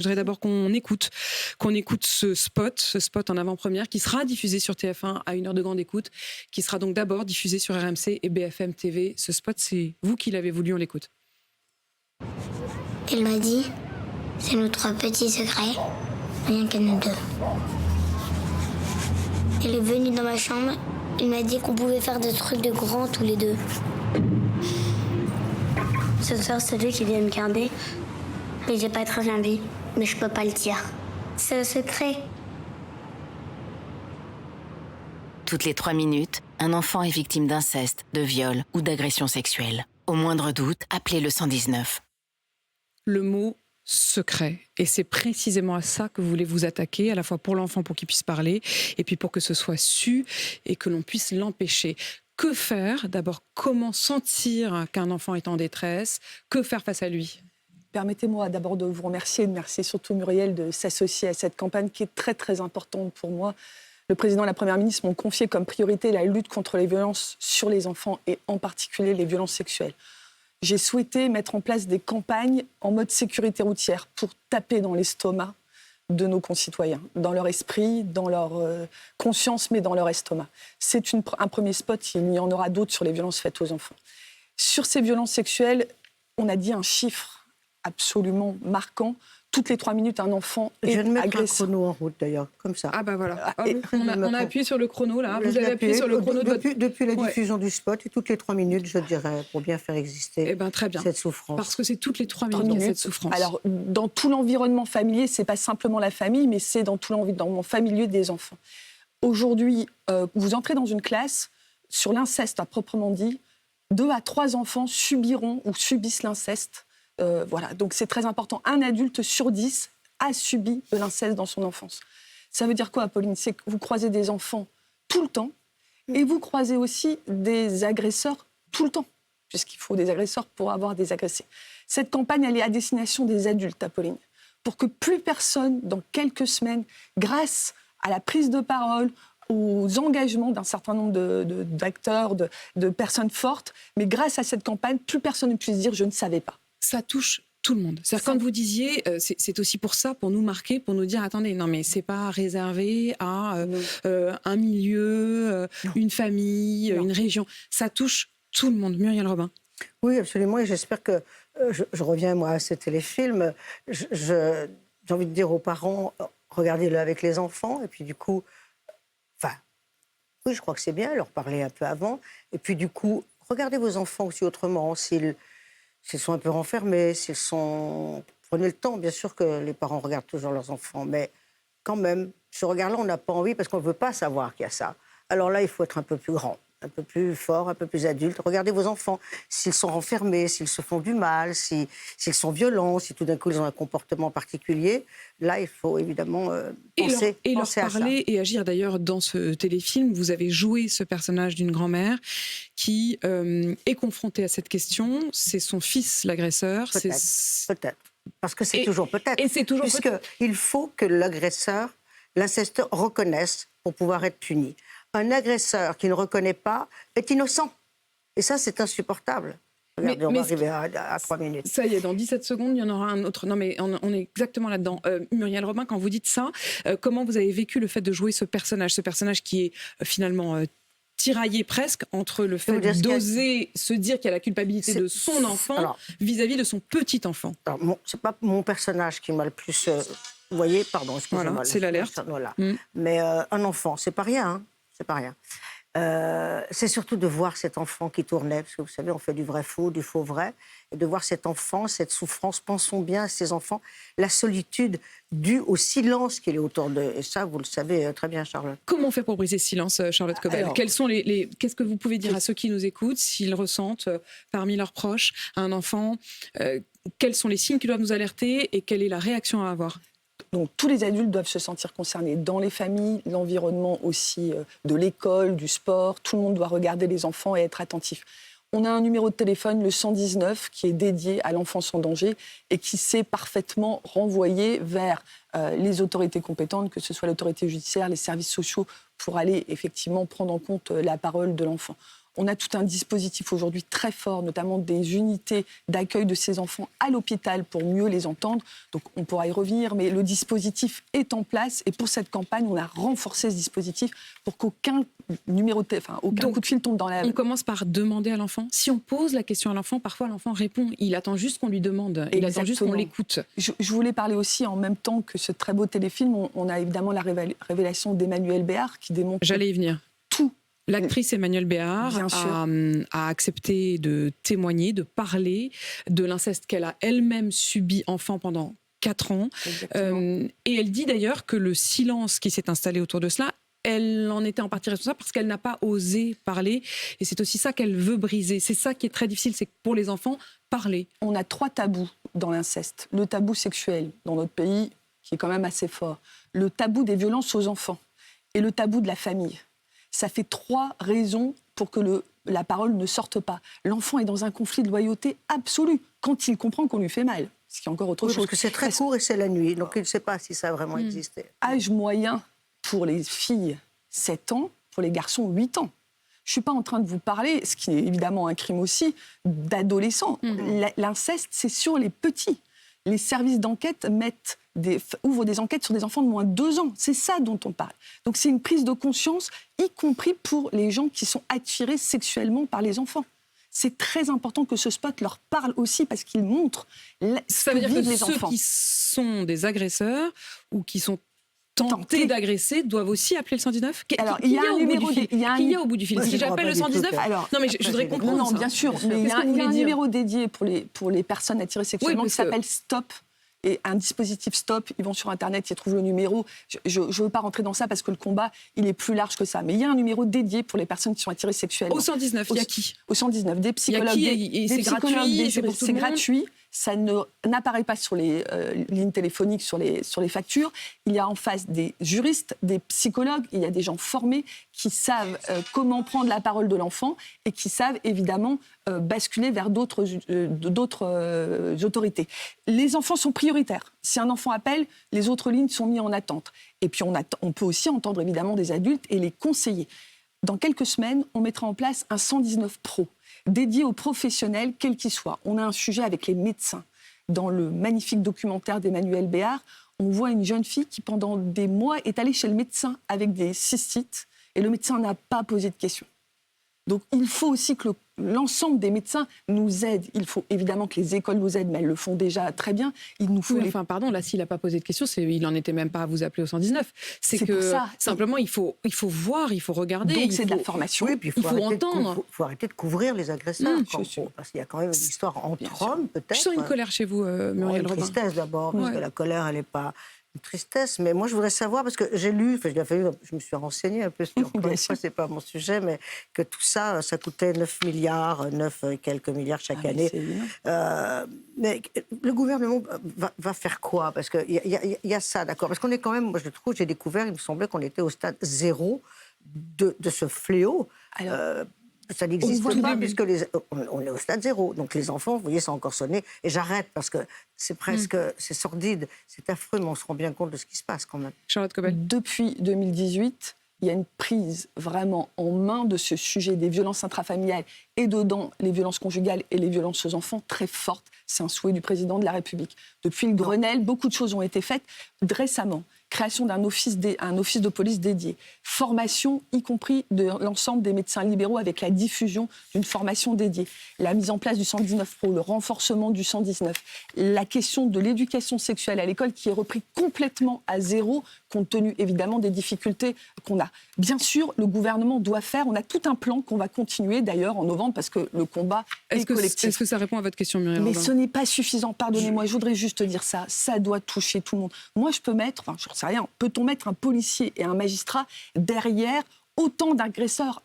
Je voudrais d'abord qu'on écoute ce spot en avant-première qui sera diffusé sur TF1 à 1 heure de grande écoute, qui sera donc d'abord diffusé sur RMC et BFM TV. Ce spot, c'est vous qui l'avez voulu, on l'écoute. Il m'a dit, c'est notre petit secret, rien que nous deux. Il est venu dans ma chambre, il m'a dit qu'on pouvait faire des trucs de grands tous les deux. Ce soir, c'est lui qui vient me garder. Mais j'ai pas très envie, mais je peux pas le dire. C'est un secret. Toutes les 3 minutes, un enfant est victime d'inceste, de viol ou d'agression sexuelle. Au moindre doute, appelez le 119. Le mot secret. Et c'est précisément à ça que vous voulez vous attaquer, à la fois pour l'enfant, pour qu'il puisse parler, et puis pour que ce soit su et que l'on puisse l'empêcher. Que faire? D'abord, comment sentir qu'un enfant est en détresse? Que faire face à lui? Permettez-moi d'abord de vous remercier, de remercier surtout Muriel de s'associer à cette campagne qui est très très importante pour moi. Le président et la première ministre m'ont confié comme priorité la lutte contre les violences sur les enfants et en particulier les violences sexuelles. J'ai souhaité mettre en place des campagnes en mode sécurité routière pour taper dans l'estomac de nos concitoyens, dans leur esprit, dans leur conscience, mais dans leur estomac. C'est un premier spot, il y en aura d'autres sur les violences faites aux enfants. Sur ces violences sexuelles, on a dit un chiffre absolument marquant. Toutes les 3 minutes, un enfant est agressé. Je viens de mettre un chrono en route d'ailleurs, comme ça. Ah bah voilà, on a appuyé sur le chrono là. Vous avez appuyé sur le chrono depuis la diffusion du spot, et toutes les 3 minutes, je dirais, pour bien faire exister très bien. cette souffrance. Parce que c'est toutes les 3 minutes cette souffrance. Alors, dans tout l'environnement familier, c'est pas simplement la famille, mais c'est dans tout l'environnement familier des enfants. Aujourd'hui, vous entrez dans une classe, sur l'inceste à proprement dit, 2 à 3 enfants subiront ou subissent l'inceste. Voilà, donc c'est très important. Un adulte sur 10 a subi de l'inceste dans son enfance. Ça veut dire quoi, Apolline? C'est que vous croisez des enfants tout le temps et vous croisez aussi des agresseurs tout le temps, puisqu'il faut des agresseurs pour avoir des agressés. Cette campagne, elle est à destination des adultes, Apolline, pour que plus personne, dans quelques semaines, grâce à la prise de parole, aux engagements d'un certain nombre d'acteurs, de personnes fortes, mais grâce à cette campagne, plus personne ne puisse dire « je ne savais pas ». Ça touche tout le monde. C'est-à-dire, quand vous disiez, c'est aussi pour ça, pour nous marquer, pour nous dire, attendez, non mais c'est pas réservé à un milieu, une famille, une région. Ça touche tout le monde. Muriel Robin. Oui, absolument, et j'espère que, je reviens moi à ce téléfilm, j'ai envie de dire aux parents, regardez-le avec les enfants, et puis du coup, oui, je crois que c'est bien, leur parler un peu avant, et puis du coup, regardez vos enfants aussi autrement, s'ils sont un peu renfermés, prenez le temps, bien sûr que les parents regardent toujours leurs enfants, mais quand même, ce regard-là, on n'a pas envie parce qu'on ne veut pas savoir qu'il y a ça. Alors là, il faut être un peu plus grand, un peu plus fort, un peu plus adulte. Regardez vos enfants, s'ils sont renfermés, s'ils se font du mal, s'ils sont violents, si tout d'un coup ils ont un comportement particulier. Là, il faut évidemment penser leur à ça. parler et agir. D'ailleurs, dans ce téléfilm, vous avez joué ce personnage d'une grand-mère qui est confrontée à cette question. C'est son fils l'agresseur. Peut-être. Parce que c'est toujours peut-être. Et c'est toujours Puisqu'il faut que l'agresseur, l'incesteur, reconnaisse pour pouvoir être puni. Un agresseur qui ne reconnaît pas est innocent. Et ça, c'est insupportable. Regardez, on va arriver à 3 minutes. Ça y est, dans 17 secondes, il y en aura un autre. Non, mais on est exactement là-dedans. Muriel Robin, quand vous dites ça, comment vous avez vécu le fait de jouer ce personnage qui est finalement tiraillé presque entre le fait d'oser se dire qu'il y a la culpabilité de son enfant vis-à-vis de son petit enfant? C'est pas mon personnage qui m'a le plus... vous voyez, pardon, excusez-moi. Voilà, c'est l'alerte. Voilà. Mais un enfant, c'est pas rien, hein. C'est pas rien. C'est surtout de voir cet enfant qui tournait, parce que vous savez, on fait du vrai faux, du faux vrai, et de voir cet enfant, cette souffrance, pensons bien à ces enfants, la solitude due au silence qu'il est autour d'eux. Et ça, vous le savez très bien, Charlotte. Comment on fait pour briser ce silence, Charlotte Cobel? Qu'est-ce que vous pouvez dire à ceux qui nous écoutent, s'ils ressentent parmi leurs proches un enfant, quels sont les signes qui doivent nous alerter et quelle est la réaction à avoir? Donc tous les adultes doivent se sentir concernés dans les familles, l'environnement aussi de l'école, du sport. Tout le monde doit regarder les enfants et être attentif. On a un numéro de téléphone, le 119, qui est dédié à l'enfance en danger et qui sait parfaitement renvoyer vers les autorités compétentes, que ce soit l'autorité judiciaire, les services sociaux, pour aller effectivement prendre en compte la parole de l'enfant. On a tout un dispositif aujourd'hui très fort, notamment des unités d'accueil de ces enfants à l'hôpital pour mieux les entendre. Donc on pourra y revenir, mais le dispositif est en place. Et pour cette campagne, on a renforcé ce dispositif pour qu'aucun aucun coup de fil tombe dans la... On commence par demander à l'enfant. Si on pose la question à l'enfant, parfois l'enfant répond. Il attend juste qu'on lui demande. Il attend juste qu'on l'écoute. Je voulais parler aussi, en même temps que ce très beau téléfilm, on a évidemment la révélation d'Emmanuelle Béard qui démontre... J'allais y venir. Tout. L'actrice Emmanuelle Béard a accepté de témoigner, de parler de l'inceste qu'elle a elle-même subi enfant pendant 4 ans. Et elle dit d'ailleurs que le silence qui s'est installé autour de cela, elle en était en partie responsable parce qu'elle n'a pas osé parler. Et c'est aussi ça qu'elle veut briser. C'est ça qui est très difficile, c'est que pour les enfants, parler. On a 3 tabous dans l'inceste. Le tabou sexuel dans notre pays, qui est quand même assez fort. Le tabou des violences aux enfants. Et le tabou de la famille. Ça fait 3 raisons pour que la parole ne sorte pas. L'enfant est dans un conflit de loyauté absolu quand il comprend qu'on lui fait mal. Ce qui est encore autre chose. Parce que c'est très court et c'est la nuit. Donc il ne sait pas si ça a vraiment existé. Âge moyen pour les filles, 7 ans. Pour les garçons, 8 ans. Je ne suis pas en train de vous parler, ce qui est évidemment un crime aussi, d'adolescents. L'inceste, c'est sur les petits. Les services d'enquête ouvrent des enquêtes sur des enfants de moins de 2 ans. C'est ça dont on parle. Donc c'est une prise de conscience, y compris pour les gens qui sont attirés sexuellement par les enfants. C'est très important que ce spot leur parle aussi parce qu'il montre ça veut dire que les enfants. Ceux qui sont des agresseurs ou qui sont tentés d'agresser doivent aussi appeler le 119. Alors, il y a un numéro au bout du fil. Si j'appelle le 119, non mais je voudrais comprendre. Non, bien sûr, mais il y a un numéro dédié pour les personnes attirées sexuellement qui s'appelle Stop. Et un dispositif Stop, ils vont sur Internet, ils trouvent le numéro. Je ne veux pas rentrer dans ça parce que le combat, il est plus large que ça. Mais il y a un numéro dédié pour les personnes qui sont attirées sexuellement. Au 119, il y a qui ? Au 119, des psychologues. C'est gratuit. Ça n'apparaît pas sur les lignes téléphoniques, sur les factures. Il y a en face des juristes, des psychologues, il y a des gens formés qui savent comment prendre la parole de l'enfant et qui savent évidemment basculer vers d'autres autorités. Les enfants sont prioritaires. Si un enfant appelle, les autres lignes sont mises en attente. Et puis on peut aussi entendre évidemment des adultes et les conseiller. Dans quelques semaines, on mettra en place un 119 Pro, dédié aux professionnels, quels qu'ils soient. On a un sujet avec les médecins. Dans le magnifique documentaire d'Emmanuelle Béard, on voit une jeune fille qui, pendant des mois, est allée chez le médecin avec des cystites et le médecin n'a pas posé de questions. Donc il faut aussi que l'ensemble des médecins nous aident. Il faut évidemment que les écoles nous aident, mais elles le font déjà très bien. Il nous faut pardon, là, s'il n'a pas posé de questions, il n'en était même pas à vous appeler au 119. C'est que ça. Simplement, il faut voir, il faut regarder. Donc c'est de la formation. Oui, puis il faut entendre. Il faut arrêter de couvrir les agresseurs. Parce qu'il y a quand même une histoire entre hommes, peut-être. Je sens une colère chez vous, Muriel Robin. Une tristesse d'abord, parce que la colère, elle n'est pas... Une tristesse, mais moi je voudrais savoir, parce que j'ai lu, je me suis renseignée un peu sur, encore une fois, c'est pas mon sujet, mais que tout ça, ça coûtait 9 et quelques milliards chaque année. Mais le gouvernement va faire quoi ? Parce qu'il y a ça, d'accord. Parce qu'on est quand même, moi je trouve, j'ai découvert, il me semblait qu'on était au stade 0 de ce fléau. Alors, ça n'existe pas puisque on est au stade 0. Donc les enfants, vous voyez, ça a encore sonné. Et j'arrête parce que c'est presque, c'est sordide, c'est affreux, mais on se rend bien compte de ce qui se passe quand même. Charlotte Cobel. Depuis 2018, il y a une prise vraiment en main de ce sujet des violences intrafamiliales et dedans les violences conjugales et les violences aux enfants très fortes. C'est un souhait du président de la République. Depuis le Grenelle, beaucoup de choses ont été faites récemment. Création d'un office de police dédié, formation, y compris de l'ensemble des médecins libéraux avec la diffusion d'une formation dédiée, la mise en place du 119 Pro, le renforcement du 119, la question de l'éducation sexuelle à l'école qui est repris complètement à zéro, compte tenu évidemment des difficultés qu'on a. Bien sûr, le gouvernement doit faire, on a tout un plan qu'on va continuer d'ailleurs en novembre parce que le combat est collectif. Est-ce que ça répond à votre question, Muriel Robin ? Mais ce n'est pas suffisant, pardonnez-moi, je voudrais juste dire ça, ça doit toucher tout le monde. Moi je peux mettre, je ne sais rien, peut-on mettre un policier et un magistrat derrière autant d'agresseurs,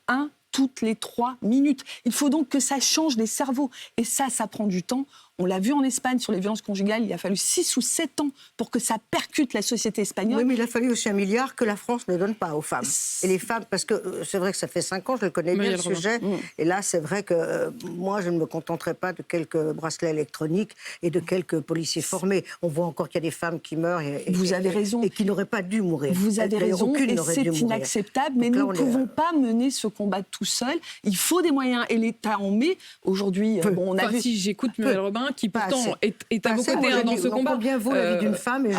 toutes les 3 minutes. Il faut donc que ça change les cerveaux. Et ça prend du temps. On l'a vu en Espagne sur les violences conjugales, il a fallu 6 ou 7 ans pour que ça percute la société espagnole. Oui, mais il a fallu aussi 1 milliard que la France ne donne pas aux femmes. Et les femmes, parce que c'est vrai que ça fait 5 ans, je le connais bien, le sujet. Et là, c'est vrai que moi, je ne me contenterai pas de quelques bracelets électroniques et de quelques policiers formés. On voit encore qu'il y a des femmes qui meurent vous avez raison. Et qui n'auraient pas dû mourir. Vous avez raison, Aucune et n'aurait c'est dû mourir. inacceptable, mais Donc là, nous ne pouvons pas mener ce combat tout seul. Il faut des moyens, et l'État en met. Aujourd'hui, on a vu... Si j'écoute Muriel Robin, qui pourtant est à vos côtés dans ce combat. Combien vaut la vie d'une femme, et je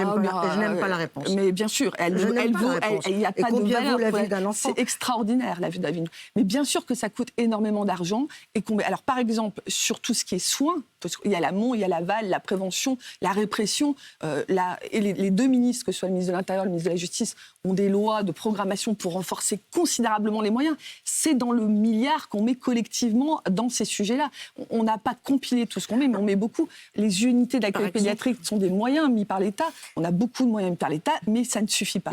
n'aime pas la réponse. Mais bien sûr, il n'y a pas de valeur. La vie d'un enfant. C'est extraordinaire, la vie d'un enfant. Mais bien sûr que ça coûte énormément d'argent. Alors, par exemple, sur tout ce qui est soins, parce qu'il y a l'amont, il y a l'aval, la prévention, la répression. Et les deux ministres, que ce soit le ministre de l'Intérieur et le ministre de la Justice, ont des lois de programmation pour renforcer considérablement les moyens. C'est dans le milliard qu'on met collectivement dans ces sujets-là. On n'a pas compilé tout ce qu'on met, mais on met beaucoup. Les unités d'accueil pédiatrique sont des moyens mis par l'État. On a beaucoup de moyens mis par l'État, mais ça ne suffit pas.